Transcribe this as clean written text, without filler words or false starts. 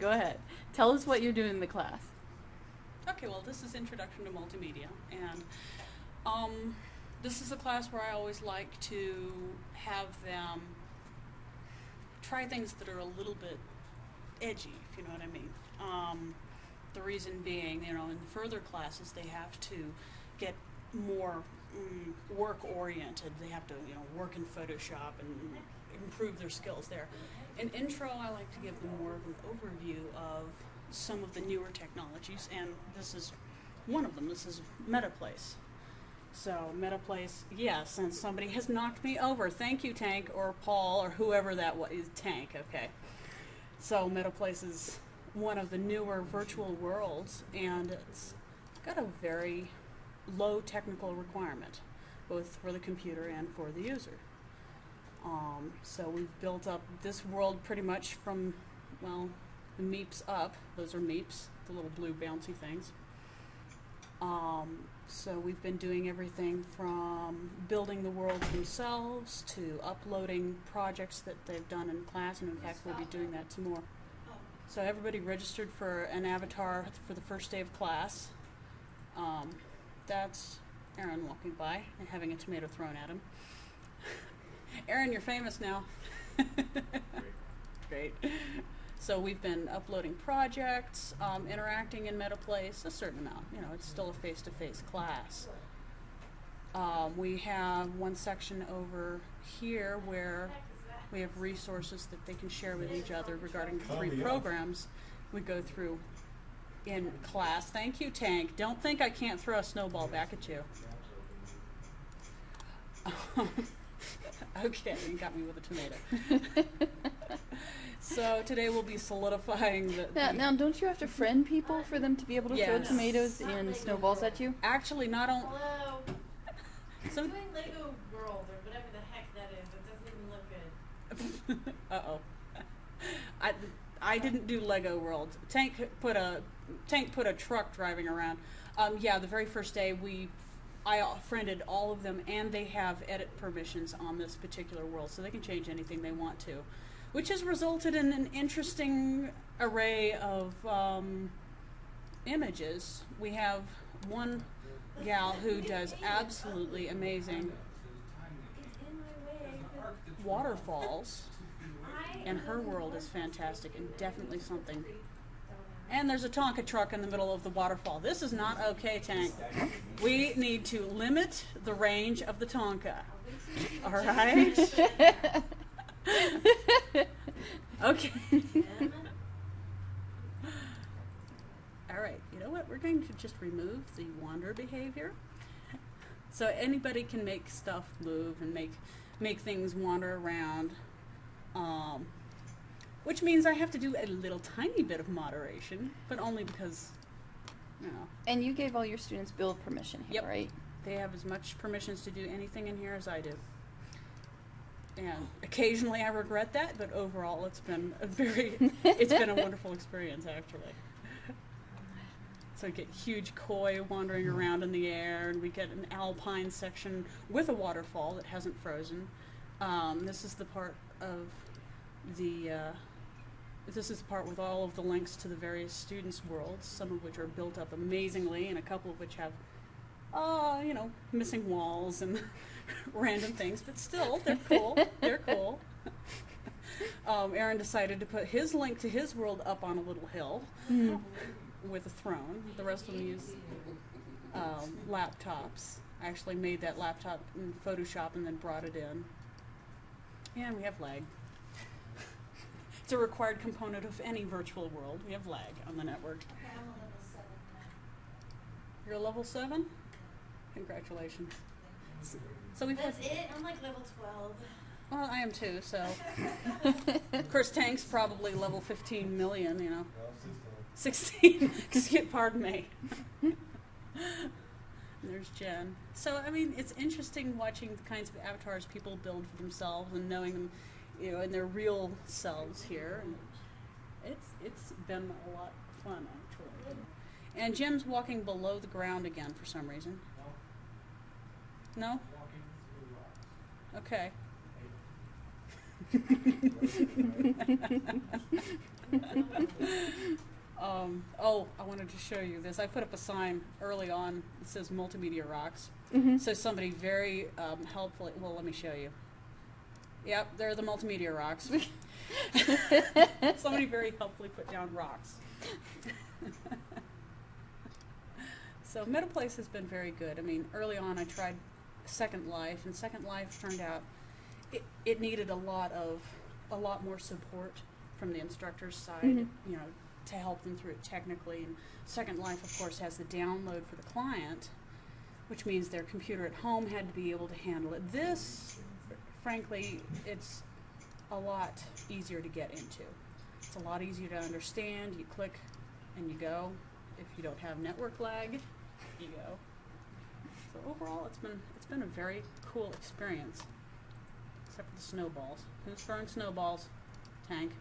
Go ahead. Tell us what you're doing in the class. Okay, well, this is Introduction to Multimedia, and this is a class where I always like to have them try things that are a little bit edgy, if you know what I mean. The reason being, you know, in further classes they have to get more work-oriented. They have to, you know, work in Photoshop and improve their skills there. In intro, I like to give them more of an overview of some of the newer technologies, and this is one of them. This is Metaplace. So Metaplace, yes, and somebody has knocked me over. Thank you, Tank, or Paul, or whoever that was. Tank, okay. So Metaplace is one of the newer virtual worlds, and it's got a very low technical requirement, both for the computer and for the user. So we've built up this world pretty much from, well, the meeps up. Those are meeps, the little blue bouncy things. So we've been doing everything from building the worlds themselves to uploading projects that they've done in class, and in fact we'll be doing that some more. So everybody registered for an avatar for the first day of class. That's Aaron walking by and having a tomato thrown at him. Aaron, you're famous now. Great. So we've been uploading projects, interacting in Metaplace, a certain amount. You know, it's still a face-to-face class. We have one section over here where we have resources that they can share with each other regarding the 3 programs we go through in class. Thank you, Tank. Don't think I can't throw a snowball back at you. Okay, you got me with a tomato. So today we'll be solidifying the... Now, don't you have to friend people for them to be able to throw Yes. tomatoes and snowballs at you? Actually, not only... Hello. So, I'm doing Lego World or whatever the heck that is. It doesn't even look good. uh-oh. I didn't do Lego World. Tank put a truck driving around. Yeah, the very first day I friended all of them, and they have edit permissions on this particular world, so they can change anything they want to, which has resulted in an interesting array of images. We have one gal who does absolutely amazing waterfalls, and her world is fantastic and definitely something. And there's a Tonka truck in the middle of the waterfall. This is not okay, Tank. We need to limit the range of the Tonka. All right? Okay. All right. You know what? We're going to just remove the wander behavior. So anybody can make stuff move and make things wander around. Which means I have to do a little tiny bit of moderation, but only because, you know. And you gave all your students build permission here, Yep. right? They have as much permissions to do anything in here as I do. And occasionally I regret that, but overall it's been it's been a wonderful experience, actually. So we get huge koi wandering around in the air, and we get an alpine section with a waterfall that hasn't frozen. This is the part of this is the part with all of the links to the various students' worlds, some of which are built up amazingly, and a couple of which have, you know, missing walls and random things, but still, they're cool. They're cool. Aaron decided to put his link to his world up on a little hill with a throne. The rest of them use laptops. I actually made that laptop in Photoshop and then brought it in. And we have lag. It's a required component of any virtual world. We have lag on the network. Okay, I'm a level 7 now. You're a level 7? Congratulations. So we've That's had, it? I'm like level 12. well, I am too, so. Of course, Tank's probably level 15 million, you know. 16. Pardon me. There's Jen. So, I mean, it's interesting watching the kinds of avatars people build for themselves and knowing them, you know, in their real selves here. And it's been a lot of fun, actually. And Jim's walking below the ground again for some reason. No? Okay. Oh, I wanted to show you this. I put up a sign early on that says Multimedia Rocks. Mm-hmm. So somebody very helpfully, well, let me show you. Yep, they're the Multimedia Rocks. Somebody very helpfully put down rocks. So Metaplace has been very good. I mean, early on I tried Second Life, and Second Life turned out it needed a lot more support from the instructor's side, Mhm. you know, to help them through it technically. And Second Life, of course, has the download for the client, which means their computer at home had to be able to handle it. This, frankly, it's a lot easier to get into. It's a lot easier to understand. You click and you go. If you don't have network lag, you go. So overall, it's been a very cool experience, except for the snowballs. Who's throwing snowballs? Tank.